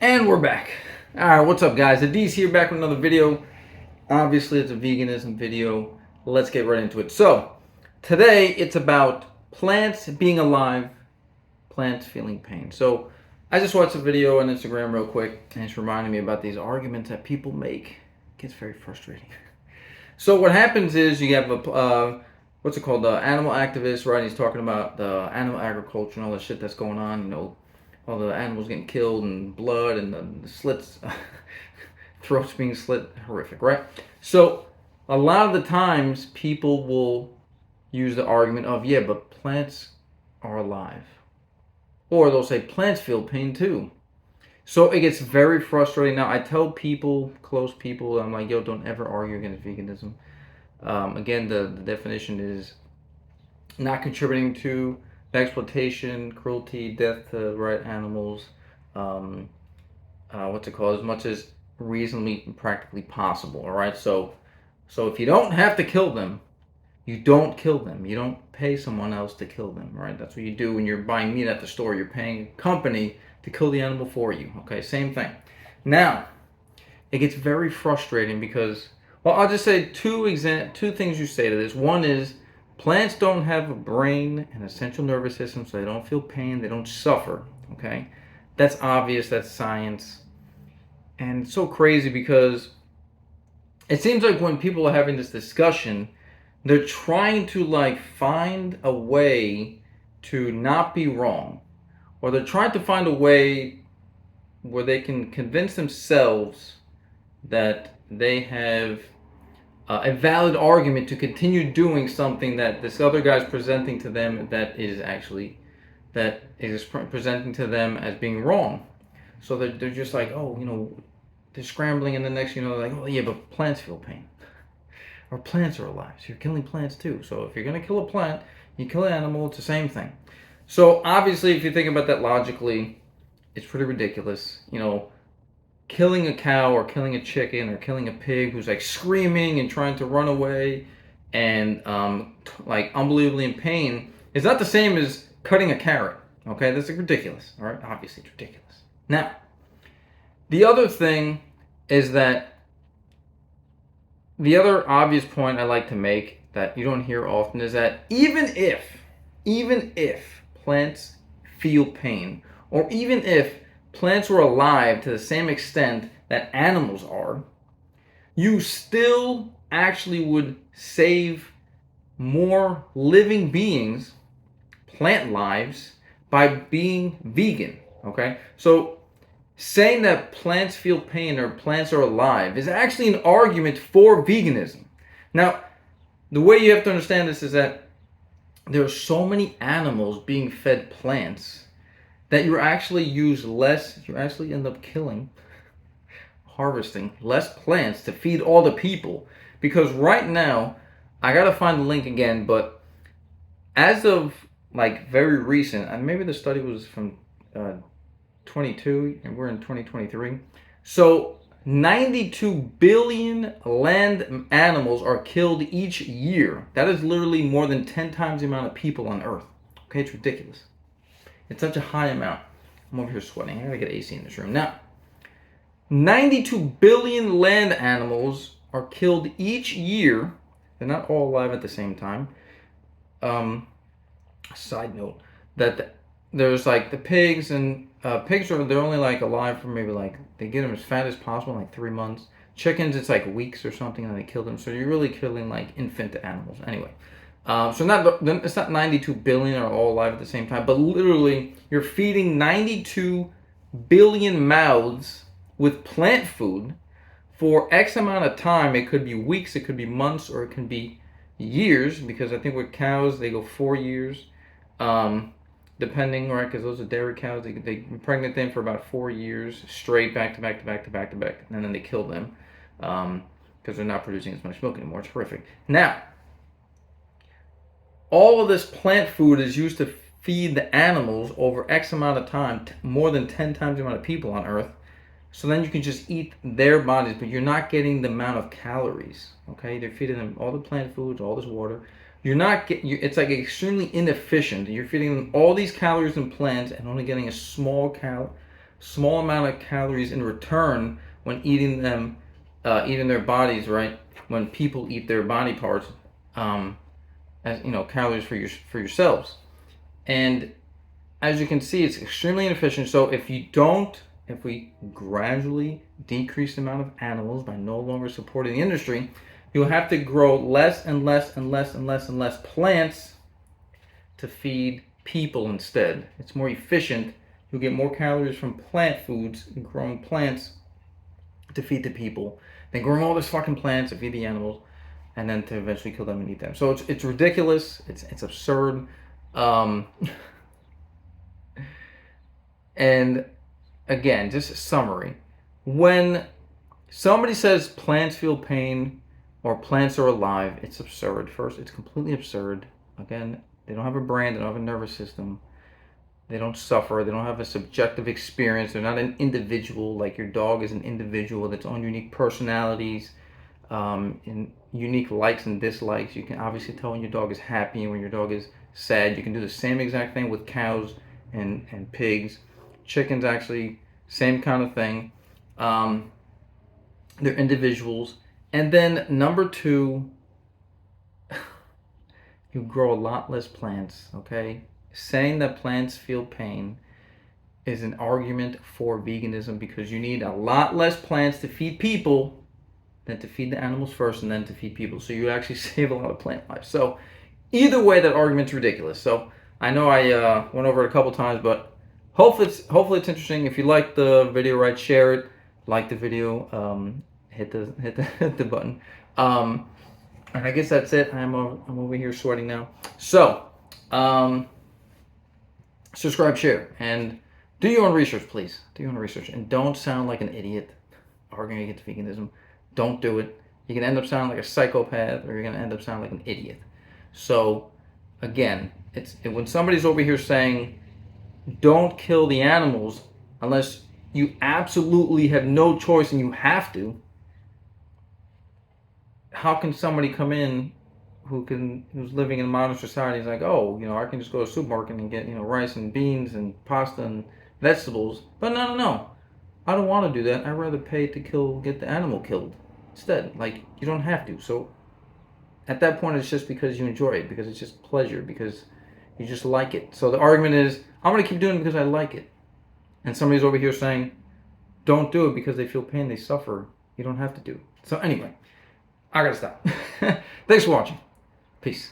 And we're back. Alright, what's up guys? Ad's here back with another video. Obviously it's a veganism video. Let's get right into it. So, today it's about plants being alive, plants feeling pain. So, I just watched a video on Instagram real quick and it's reminding me about these arguments that people make. It gets very frustrating. So what happens is you have a, what's it called, the animal activist, right? He's talking about the animal agriculture and all the shit that's going on, all the animals getting killed and blood and the slits, throats being slit, horrific, right? So a lot of the times people will use the argument of, yeah, but plants are alive. Or they'll say plants feel pain too. So it gets very frustrating. Now I tell people, close people, I'm like, yo, don't ever argue against veganism. Again, the definition is not contributing to exploitation, cruelty, death to right animals, as much as reasonably and practically possible. All right, so if you don't have to kill them, you don't kill them. You don't pay someone else to kill them. Right? That's what you do when you're buying meat at the store. You're paying a company to kill the animal for you. Okay, same thing. Now, it gets very frustrating because, well, I'll just say two things you say to this. One is, plants don't have a brain and a central nervous system, so they don't feel pain, they don't suffer, okay? That's obvious, that's science. And it's so crazy because it seems like when people are having this discussion, they're trying to find a way to not be wrong. Or they're trying to find a way where they can convince themselves that they have a valid argument to continue doing something that this other guy's presenting to them that is presenting to them as being wrong. So they're just like, oh, they're scrambling, and the next, they're like, oh yeah, but plants feel pain. Or plants are alive, so you're killing plants too. So if you're going to kill a plant, you kill an animal, it's the same thing. So obviously, if you think about that logically, it's pretty ridiculous. Killing a cow or killing a chicken or killing a pig who's screaming and trying to run away and unbelievably in pain is not the same as cutting a carrot. Okay, that's ridiculous. All right, obviously it's ridiculous. Now, the other thing is that the other obvious point I like to make that you don't hear often is that even if plants feel pain, or even if plants were alive to the same extent that animals are, you still actually would save more living beings, plant lives, by being vegan, okay? So saying that plants feel pain or plants are alive is actually an argument for veganism. Now, the way you have to understand this is that there are so many animals being fed plants that you actually end up harvesting less plants to feed all the people. Because right now, I gotta find the link again, but as of very recent, and maybe the study was from 22 and we're in 2023, so 92 billion land animals are killed each year. That is literally more than 10 times the amount of people on Earth. Okay, it's ridiculous. It's such a high amount. I'm over here sweating. I gotta get AC in this room. Now, 92 billion land animals are killed each year. They're not all alive at the same time. Side note, that there's the pigs, and pigs they're only alive for maybe they get them as fat as possible in 3 months. Chickens, it's weeks or something, and they kill them. So you're really killing infant animals. Anyway, it's not 92 billion are all alive at the same time, but literally you're feeding 92 billion mouths with plant food for X amount of time. It could be weeks, it could be months, or it can be years, because I think with cows they go 4 years, depending, right? Because those are dairy cows. They impregnate them for about 4 years straight, back to back, and then they kill them because they're not producing as much milk anymore. It's horrific. Now, all of this plant food is used to feed the animals over X amount of time, more than 10 times the amount of people on Earth. So then you can just eat their bodies, but you're not getting the amount of calories. Okay, they're feeding them all the plant foods, all this water. You're not getting. It's extremely inefficient. You're feeding them all these calories and plants, and only getting a small small amount of calories in return when eating them, eating their bodies, right? When people eat their body parts, as calories for yourselves. And as you can see, it's extremely inefficient. So if we gradually decrease the amount of animals by no longer supporting the industry, you'll have to grow less and less and less and less and less plants to feed people instead. It's more efficient. You'll get more calories from plant foods and growing plants to feed the people than growing all this fucking plants to feed the animals and then to eventually kill them and eat them. So it's ridiculous. It's absurd. And again, just a summary. When somebody says plants feel pain or plants are alive, it's absurd. First, it's completely absurd. Again, they don't have a brain, they don't have a nervous system, they don't suffer, they don't have a subjective experience, they're not an individual. Like your dog is an individual with its own unique personalities, and unique likes and dislikes. You can obviously tell when your dog is happy and when your dog is sad. You can do the same exact thing with cows and pigs. Chickens, actually, same kind of thing. They're individuals. And then number two, you grow a lot less plants, okay? Saying that plants feel pain is an argument for veganism, because you need a lot less plants to feed people than to feed the animals first and then to feed people. So you actually save a lot of plant life. So either way, that argument's ridiculous. So I know I went over it a couple times, but hopefully it's interesting. If you like the video, right, share it. Like the video, hit the button. And I guess that's it. I'm over here sweating now. So subscribe, share, and do your own research, please. Do your own research, and don't sound like an idiot arguing against veganism. Don't do it. You're gonna end up sounding like a psychopath, or you're gonna end up sounding like an idiot. So again, when somebody's over here saying don't kill the animals unless you absolutely have no choice and you have to, how can somebody come in who's living in modern society is like, oh, I can just go to the supermarket and get, rice and beans and pasta and vegetables. But no. I don't want to do that. I'd rather pay to get the animal killed instead. Like, you don't have to. So at that point, it's just because you enjoy it, because it's just pleasure, because you just like it. So the argument is, I'm going to keep doing it because I like it. And somebody's over here saying, don't do it because they feel pain, they suffer. You don't have to do it. So anyway, I got to stop. Thanks for watching. Peace.